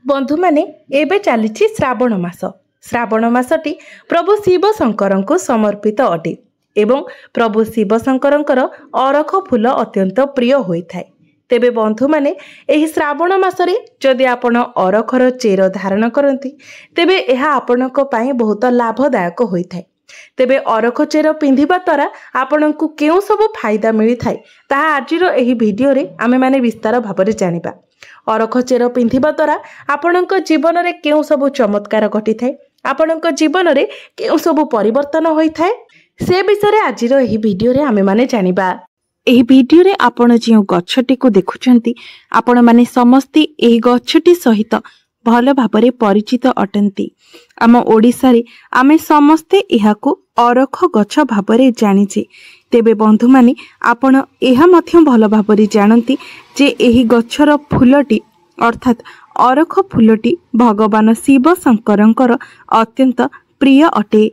बंधु माने एबे चली श्रावण मास। श्रावण मासटी प्रभु शिव शंकर को समर्पित अटे एवं प्रभु शिव शंकर अरख फूल अत्यंत प्रिय होइथाय। तेबे बंधु माने एही श्रावण मासरे जदि आपण अरखर चेर धारण करती तेबे एहा आपणक पई बहुत लाभदायक होइथाय। तेबे अरख चेर पिंधिबा द्वारा आपणकु केउ सब फायदा मिली थाय ताहा आजिर एही भिडियो रे आमे माने विस्तार भाबरे जानिबा। अरख चेर पिंधिबा द्वारा आपणक जीवन रे केउ सब चमत्कार घटी थाय, आपणक जीवन रे केउ सब परिवर्तन होई थाय से विषय रे आजिर एही भिडियो रे आमे माने जानिबा। एही भिडियो रे आपण जे गछटी को देखुछंती आपण माने समस्ते एही गछटी सहित भल भाबरे परिचित अटंती। आम ओडिसा रे आमे समस्ते एहाकू अरख गछ भाबरे जानिचे। तेबे बंधु माने आपण एहा मध्य भल भाबरे जानती जे एही गछर फूलटी अर्थात अरख फूलटी भगवान शिव शंकरंकर अत्यंत प्रिय अटे।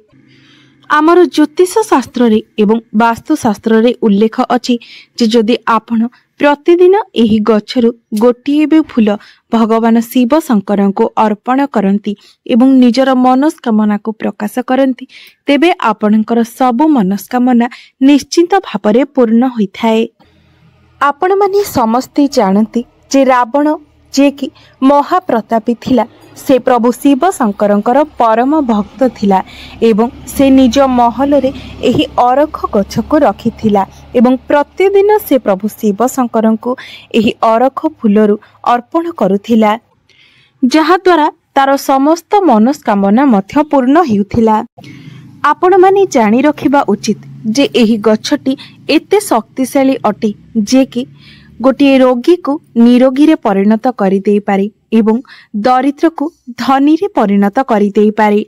आमर ज्योतिष शास्त्र रे एवं वास्तु शास्त्र रे उल्लेख अछि जे जदि आपण प्रतिदिन एही गछरु गोटिए बे फूल भगवान शिव शंकर को अर्पण करती एवं निजर मनस्कामना को प्रकाश करती तेबे आपणकर सबु मनस्कामना निश्चित भाବରେ पूर्ण होइथाय। आपण माने समस्ते जानती जे रावण जे कि महाप्रतापी थिला से प्रभु शिव शंकरंकर परम भक्त थिला एवं से निज महल रे एही अरख गछ को रखिथिला एवं प्रतिदिन से प्रभु शिव शंकरंको एही अरख फूलरु अर्पण करुथिला जहा द्वारा तार समस्त मनस्कामना मध्य पूर्ण हेउथिला। आपण माने जानी रखिबा उचित जे एही गछटी एते शक्तिशाली अटे जे कि गोटे रोगी को निरोगी रे परिणत करि देई पारे एवं दरिद्र को धनी रे परिणत करि देई पारे।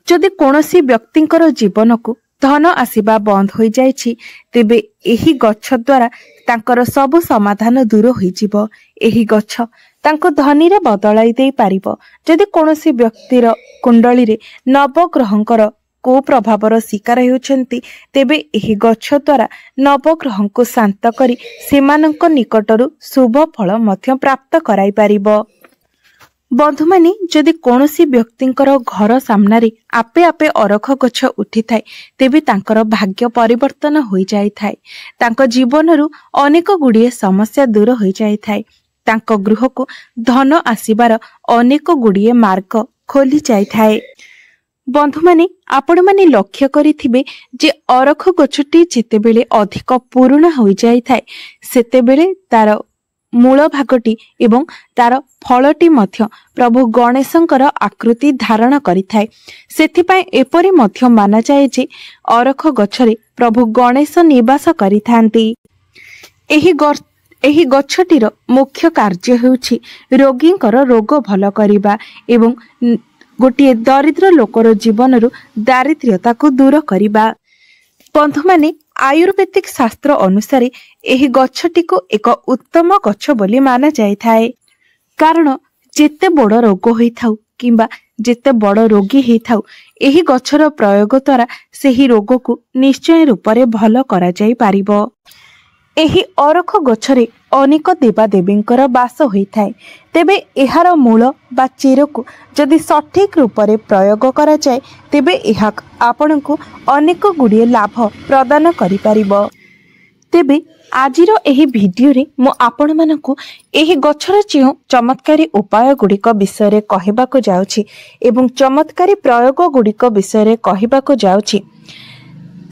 जदि कोनोसी व्यक्तिंकर जीवन को धन आसीबा बंद होई जायछि तेबे एही गछ द्वारा तांकर सब समाधान दूर होई जिवो। एही गछ तांको धनी रे बदलाई देई पारिबो। जदि कोनोसी व्यक्तिर कुंडली रे नवग्रहंकर को प्रभावर शिकार हेउछंती तेबे एही गछ द्वारा नवग्रह को शांत करी सेमानंक निकटरू शुभ फल मध्य प्राप्त कराई पारिबो। बंधु माने जदि कोनोसी व्यक्तिंकर घर सामना रे आपे आपे अरख गछ उठी थाए तेबे तांकर भाग्य परिवर्तन होई जाई थाए। तांको जीवनरू अनेक गुड़िए समस्या दूर होई जाई थाए। तांको गृह को धन आसीबार अनेक गुड़िए मार्ग खोली जाई थाए। बंधु माने आपण माने लक्ष्य करिथिबे जे अरख गछटी जेतेबेले अधिक पूर्ण होई जाई थाए सेतेबेले तार मूल भागटी एवं तार फलटी मध्य प्रभु गणेशंकर आकृति धारण करिथाए। सेथिपाई एपरि मध्य माना जाए जे अरख गछरे प्रभु गणेश निवास करिथांती। एही गछटीर मुख्य कार्य हेउछि रोगींकर रोग भल करिबा एवं गोटे दरिद्र लोकर जीवनरू दारिद्र्यता को दूर करिबा। बंधु माने आयुर्वेदिक शास्त्र अनुसार एही गछटी को एक उत्तम गछ बोली माना जाय थाए। कारण जेते बड़ रोग होई थाउ किंबा जेते बड़ रोगी हेई थाउ एही गछर प्रयोग द्वारा सेही रोग को निश्चय रूप रे भल करा जाय पारिबो। एही अरख गछरे अनेक देवादेवींकर वास होई थाए। तेबे एहार मूल बा चेर को जदि सठिक रूप रे प्रयोग करा जाय तेबे एहा आपनकु अनेक गुड़िए लाभ प्रदान करि पारिबो। तेबे आजिर एही भिडियो रे मो आपण मानकु एही गछर चियो चमत्कारी उपाय गुड़िक विषय रे कहिबाको जाउछि एवं चमत्कारी प्रयोग गुड़िक विषय रे कहिबाको जाउछि।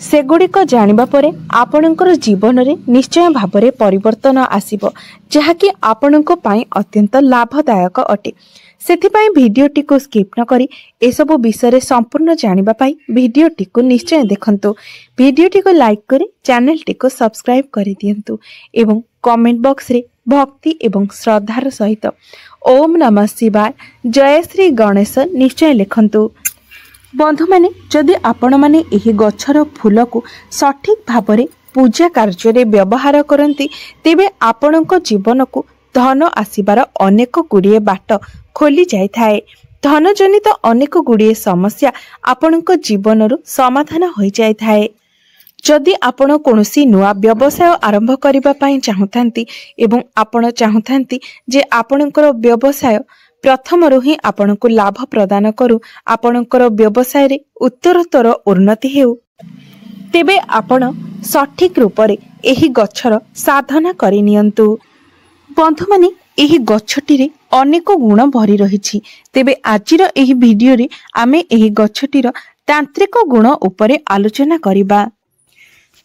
सेगुड़िक जानिबा परे आपणकर जीवन रे निश्चय भाबरे परिवर्तन आसीबो जहाँकि आपणको पाई अत्यंत लाभदायक अटे। सेथिपाई भिडियोटी को स्किप न करी एसबु विषय रे संपूर्ण जानिबा पाई भिडियोटी को निश्चय देखंतु। भिडियोटी को लाइक करी चैनलटी को सब्सक्राइब करि दियंतु एवं कमेंट बॉक्स रे भक्ति एवं श्रद्धार सहित ओम नमः शिवाय जय श्री गणेश निश्चय लिखंतु। बंधु माने जदि आपण माने एही गछर फूल को सठिक भाबरे पूजा कार्य रे व्यवहार करंती तेबे आपणको जीवन को धन आसीबार अनेक गुड़िए बाट खोली जाय थाए। धन जनित अनेक गुड़िए समस्या आपणको जीवनरू समाधान होई जाय थाए। जदि आपण कोनोसी नुआ व्यवसाय आरंभ करिबा पई चाहुथांती एवं आपण चाहुथांती जे आपणकर व्यवसाय प्रथमरु ही आपनकु लाभ प्रदान करू आपणकर व्यवसाय रे उत्तरोत्तर उन्नति हेउ। तेबे आपण सठिक रूप रे एही गछर साधना करि नियंतु। बंधु माने एही गछटी रे अनेक गुण भरी रहिछि। तेबे आजिर एही भिडियो रे आमे एही गछटीर तांत्रिक गुण उपरे आलोचना करिबा।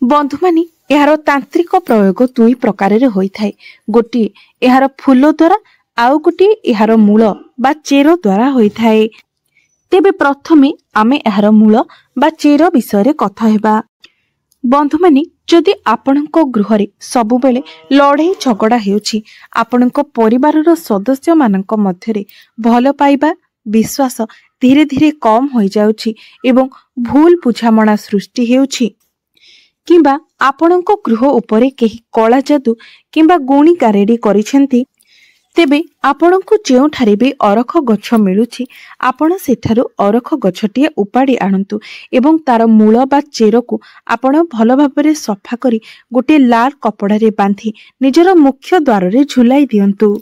बंधु माने एहार तांत्रिक प्रयोग दुई प्रकार रे होई थाए। गोटी एहार फूल द्वारा आउ गोटी एहार मूल बा चेर द्वारा होई थाए। तेबे प्रथमे आमे एहार मूल बा चेर विषय रे कथा हेबा। बंधु माने जदि आपणक गृह रे सबु बेले लड़ाई झगड़ा हेउछि, आपणक परिवारर सदस्य मानक मध्य रे भल पाइबा विश्वास धीरे धीरे कम हो जाउछि एवं भूल बुझामणा सृष्टि हेउछि, किंबा आपणक गृह उपरे केही कला जादू किंबा गुणी गारेडी करिसेंती, तेबे आपणकु जेउठारे भी अरख गछ मिलुछि आपण सेठारु अरख गछटिए उपाड़ी आणंतु एवं तार मूल बा चेरकु आपण भल भाबरे सफा करी गोटे लाल कपड़ा रे बांधी निजर मुख्य द्वार रे झुलाई दियंतु।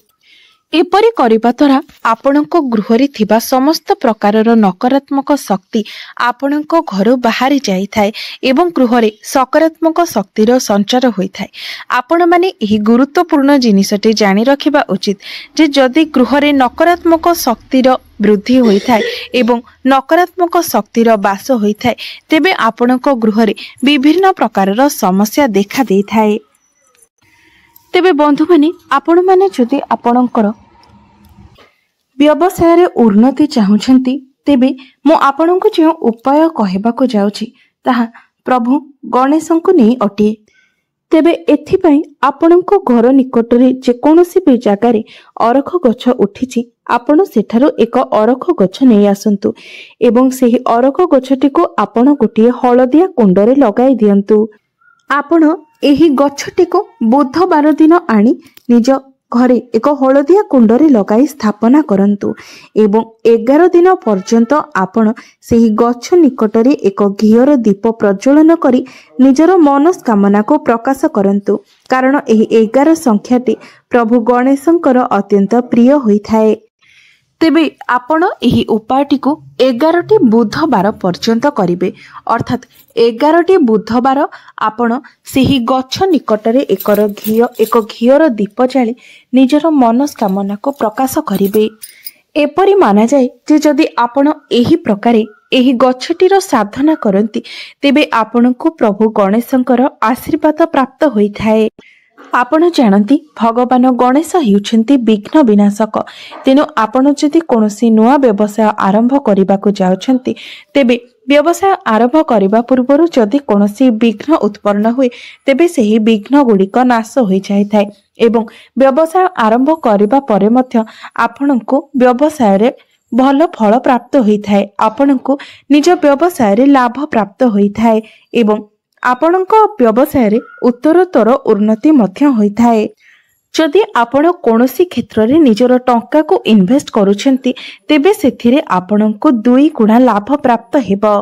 एपरि करिबा द्वारा आपणक गृह रे थिबा समस्त प्रकारर नकारात्मक शक्ति आपणक घर बाहरी जाई थाए एवं गृह रे सकारात्मक शक्तिर संचार होई थाए। आपण माने एही गुरुत्वपूर्ण जिनिसटे जानि रखिबा उचित जे जदि गृह रे नकारात्मक शक्तिर वृद्धि होई थाए एवं नकारात्मक शक्तिर बास होई थाए, तेबे आपणक गृह रे विभिन्न प्रकारर समस्या देखा देई थाए। तेबे बंधु माने आपण माने जदि आपणकर व्यवसाय रे उन्नति चाहुछंती, तेबे मो आपणको जे उपाय कहबाको जाउछि ताहा प्रभु गणेशंको नै अटे। तेबे एथि पई आपणको घर निकट रे जे कोनोसी भी जागा रे अरख गछ उठिछि, आपण सेठारो एक अरख गछ नै आसंतु एवं सेही अरख गछटी को आपण गोटिए हळदिया कुंड रे लगाई दियंतु। आपण एही गछटी को बुधवार दिन आनी निज घरे एक हळदिया कुंड रे लगाई स्थापना करंतु एवं 11 दिन पर्यंत आपण सेही गछ निकट रे एक घियर दीप प्रज्वलन करी निजर मनस्कामना को प्रकाश करंतु, कारण एही 11 संख्याटी प्रभु गणेशंकर अत्यंत प्रिय होई थाए। तेबे आपण एही उपायटी को 11टी बुधवार पर्यंत करिवे, अर्थात 11टी बुधवार आपण सेही गछ निकटरे एक घियर दीप जाली निजर मनस्कामना को प्रकाश करिवे। एपरि माना जाए जे जदि आपण एही प्रकारे एही गछटीर साधना करंती, तेबे आपणको प्रभु गणेशंकर आशीर्वाद प्राप्त होई थाए। आपण जानती भगवान गणेश हेउछंती विघ्न विनाशक, तेनु आपण जदि कोनोसी नुआ व्यवसाय आरंभ करिबाको जाउछंती, तेबे व्यवसाय आरंभ करिबा पूर्वरु जदि कोनोसी विघ्न उत्पन्न हुए, तेबे सेही विघ्न गुड़िक नाश होई जाय थाए एवं व्यवसाय आरंभ करिबा परे मध्य आपणको व्यवसाय रे भल फल प्राप्त होई थाए, आपणको निज व्यवसाय रे लाभ प्राप्त होई थाए एवं आपणक व्यवसाय रे उत्तरोत्तर उन्नति मध्य होई थाए। जदि आपण कोनोसी क्षेत्र रे निजर टंका को इन्वेस्ट करूछंती, तेबे सेथिरे आपणको 2 गुणा लाभ प्राप्त हेबो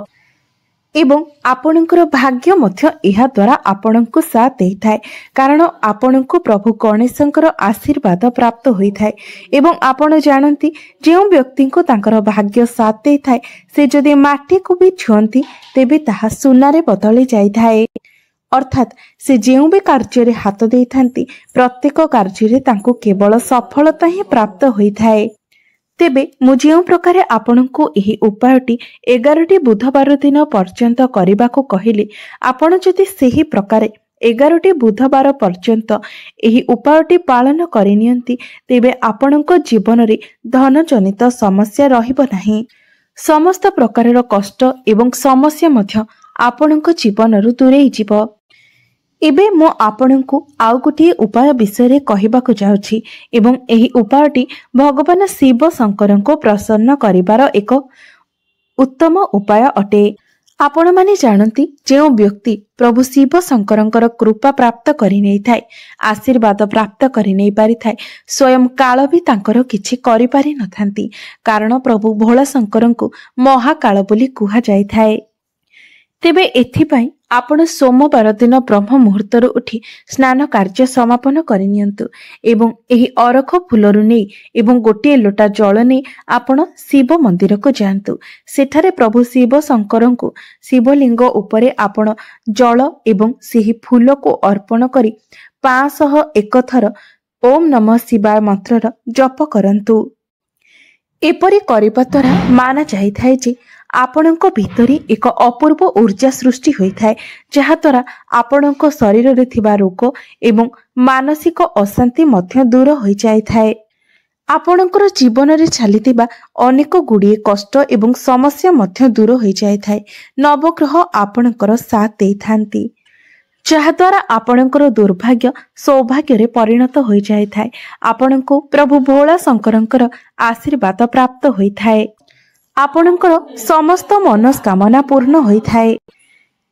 एवं आपणकर भाग्य मध्य एहा द्वारा आपणको साथ देइथाए, कारण आपणको प्रभु गणेशंकर आशीर्वाद प्राप्त होई थाए एवं आपण जानती जे व्यक्ति को तांकर भाग्य साथ देइथाए से जदि माटी को भी छुअंती, तेबे ताहा सुनारे बदली जाई थाए। अर्थात से जेउ भी कार्य रे हाथ देइथांती, प्रत्येक कार्य रे तांको केवल सफलता ही प्राप्त होई थाए। तेबे मु जेउ प्रकारे आपणको एही उपायटी 11टी बुधवार दिन पर्यंत करिबाको कहिले, आपण जदि सेही प्रकारे 11टी बुधवार पर्यंत एही उपायटी पालन करिनियंती, तेबे आपणको जीवन रे धन जनित समस्या रहिबो नाही। समस्त प्रकारर कष्ट एवं समस्या मध्य आपणको जीवनरु दूरेई जिवो। एबे मो आपणको आउ गोटे उपाय विषय रे कहिबाको जाउछि एवं एही उपायटी भगवान शिव शंकरको प्रसन्न करिबार एक उत्तम उपाय अटे। आपण माने जानती जे व्यक्ति प्रभु शिव शंकरंकर कृपा प्राप्त करि नै थाए, आशीर्वाद प्राप्त करि नै पारि थाए, स्वयं काल भी तांकर किछि करि पारि नथांती, कारण प्रभु भोला शंकरंको महाकाल बोली कुहा जाय थाए। ତେବେ ଏଥିପାଇଁ ଆପଣ ସୋମବାର ଦିନ ବ୍ରହ୍ମ ମୁହୂର୍ତ୍ତରୁ ଉଠି ସ୍ନାନ କାର୍ଯ୍ୟ ସମାପନ କରିନିଅନ୍ତୁ ଏବଂ ଏହି ଅରଖ ଫୁଲରୁ ନେଇ ଏବଂ ଗୋଟିଏ ଲୋଟା ଜଳ ନେଇ ଆପଣ ଶିବ ମନ୍ଦିରକୁ ଯାଆନ୍ତୁ। ସେଠାରେ ପ୍ରଭୁ ଶିବ ଶଙ୍କରଙ୍କୁ ଶିବଲିଙ୍ଗ ଉପରେ ଆପଣ ଜଳ ଏବଂ ସେହି ଫୁଲକୁ ଅର୍ପଣ କରି 501 ଥର ଓମ୍ ନମଃ ଶିବାୟ ମନ୍ତ୍ରର ଜପ କରନ୍ତୁ। ଏପରି କରିବା ଦ୍ୱାରା ମାନା ଯାଇଥାଏ ଯେ ଆପଣଙ୍କ ଭିତରେ ଏକ ଅପୂର୍ବ ଊର୍ଜା ସୃଷ୍ଟି ହୋଇଥାଏ, ଯାହାଦ୍ୱାରା ଆପଣଙ୍କ ଶରୀରରେ ଥିବା ରୋଗ ଏବଂ ମାନସିକ ଅଶାନ୍ତି ମଧ୍ୟ ଦୂର ହୋଇଯାଇଥାଏ। ଆପଣଙ୍କର ଜୀବନରେ ଚାଲିଥିବା ଅନେକ ଗୁଡ଼ିଏ କଷ୍ଟ ଏବଂ ସମସ୍ୟା ମଧ୍ୟ ଦୂର ହୋଇଯାଇଥାଏ। ନବଗ୍ରହ ଆପଣଙ୍କର ସାଥ ଦେଇଥାନ୍ତି, ଯାହାଦ୍ୱାରା ଆପଣଙ୍କର ଦୁର୍ଭାଗ୍ୟ ସୌଭାଗ୍ୟରେ ପରିଣତ ହୋଇଯାଇଥାଏ। ଆପଣଙ୍କୁ ପ୍ରଭୁ ଭୋଳା ଶଙ୍କରଙ୍କର ଆଶୀର୍ବାଦ ପ୍ରାପ୍ତ ହୋଇଥାଏ। ଆପଣଙ୍କର ସମସ୍ତ ମନସ୍କାମନା ପୂର୍ଣ୍ଣ ହୋଇଥାଏ।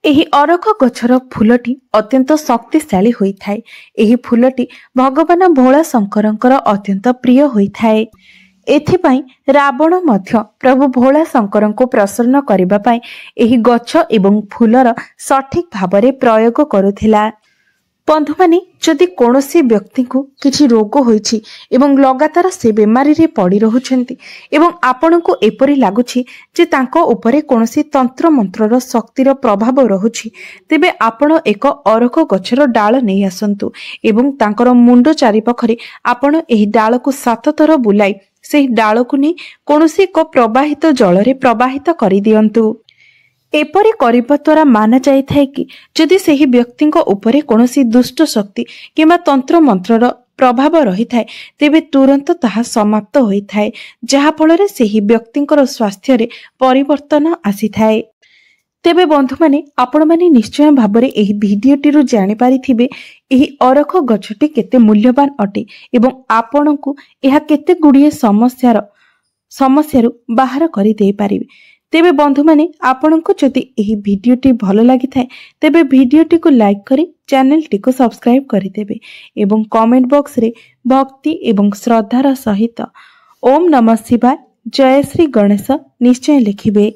ଏହି ଅରଖ ଗଛର ଫୁଲଟି ଅତ୍ୟନ୍ତ ଶକ୍ତିଶାଳୀ ହୋଇଥାଏ। ଏହି ଫୁଲଟି ଭଗବାନ ଭୋଳା ଶଙ୍କରଙ୍କର ଅତ୍ୟନ୍ତ ପ୍ରିୟ ହୋଇଥାଏ। ଏଥିପାଇଁ ରାବଣ ମଧ୍ୟ ପ୍ରଭୁ ଭୋଳା ଶଙ୍କରଙ୍କୁ ପ୍ରସନ୍ନ କରିବା ପାଇଁ ଏହି ଗଛ ଏବଂ ଫୁଲର ସଠିକ୍ ଭାବରେ ପ୍ରୟୋଗ କରୁଥିଲା। ବନ୍ଧୁମାନେ, ଯଦି କୌଣସି ବ୍ୟକ୍ତିଙ୍କୁ କିଛି ରୋଗ ହୋଇଛି ଏବଂ ଲଗାତାର ସେ ବେମାରୀରେ ପଡ଼ି ରହୁଛନ୍ତି ଏବଂ ଆପଣଙ୍କୁ ଏପରି ଲାଗୁଛି ଯେ ତାଙ୍କ ଉପରେ କୌଣସି ତନ୍ତ୍ରମନ୍ତ୍ରର ଶକ୍ତିର ପ୍ରଭାବ ରହୁଛି, ତେବେ ଆପଣ ଏକ ଅରଖ ଗଛର ଡାଳ ନେଇ ଆସନ୍ତୁ ଏବଂ ତାଙ୍କର ମୁଣ୍ଡ ଚାରିପାଖରେ ଆପଣ ଏହି ଡାଳକୁ 7 ଥର ବୁଲାଇ ସେହି ଡାଳକୁ ନେଇ କୌଣସି ଏକ ପ୍ରବାହିତ ଜଳରେ ପ୍ରବାହିତ କରିଦିଅନ୍ତୁ। ଏପରି କରିବା ଦ୍ୱାରା ମାନା ଯାଇଥାଏ କି ଯଦି ସେହି ବ୍ୟକ୍ତିଙ୍କ ଉପରେ କୌଣସି ଦୁଷ୍ଟ ଶକ୍ତି କିମ୍ବା ତନ୍ତ୍ରମନ୍ତ୍ରର ପ୍ରଭାବ ରହିଥାଏ, ତେବେ ତୁରନ୍ତ ତାହା ସମାପ୍ତ ହୋଇଥାଏ, ଯାହାଫଳରେ ସେହି ବ୍ୟକ୍ତିଙ୍କର ସ୍ୱାସ୍ଥ୍ୟରେ ପରିବର୍ତ୍ତନ ଆସିଥାଏ। ତେବେ ବନ୍ଧୁମାନେ, ଆପଣମାନେ ନିଶ୍ଚୟ ଭାବରେ ଏହି ଭିଡ଼ିଓଟିରୁ ଜାଣିପାରିଥିବେ ଏହି ଅରଖ ଗଛଟି କେତେ ମୂଲ୍ୟବାନ ଅଟେ ଏବଂ ଆପଣଙ୍କୁ ଏହା କେତେ ଗୁଡ଼ିଏ ସମସ୍ୟାରୁ ବାହାର କରିଦେଇପାରିବେ। ତେବେ ବନ୍ଧୁମାନେ, ଆପଣଙ୍କୁ ଯଦି ଏହି ଭିଡ଼ିଓଟି ଭଲ ଲାଗିଥାଏ ତେବେ ଭିଡ଼ିଓଟିକୁ ଲାଇକ୍ କରି ଚ୍ୟାନେଲଟିକୁ ସବସ୍କ୍ରାଇବ୍ କରିଦେବେ ଏବଂ କମେଣ୍ଟ ବକ୍ସରେ ଭକ୍ତି ଏବଂ ଶ୍ରଦ୍ଧାର ସହିତ ଓମ୍ ନମଃ ଶିବାୟ ଜୟ ଶ୍ରୀ ଗଣେଶ ନିଶ୍ଚୟ ଲେଖିବେ।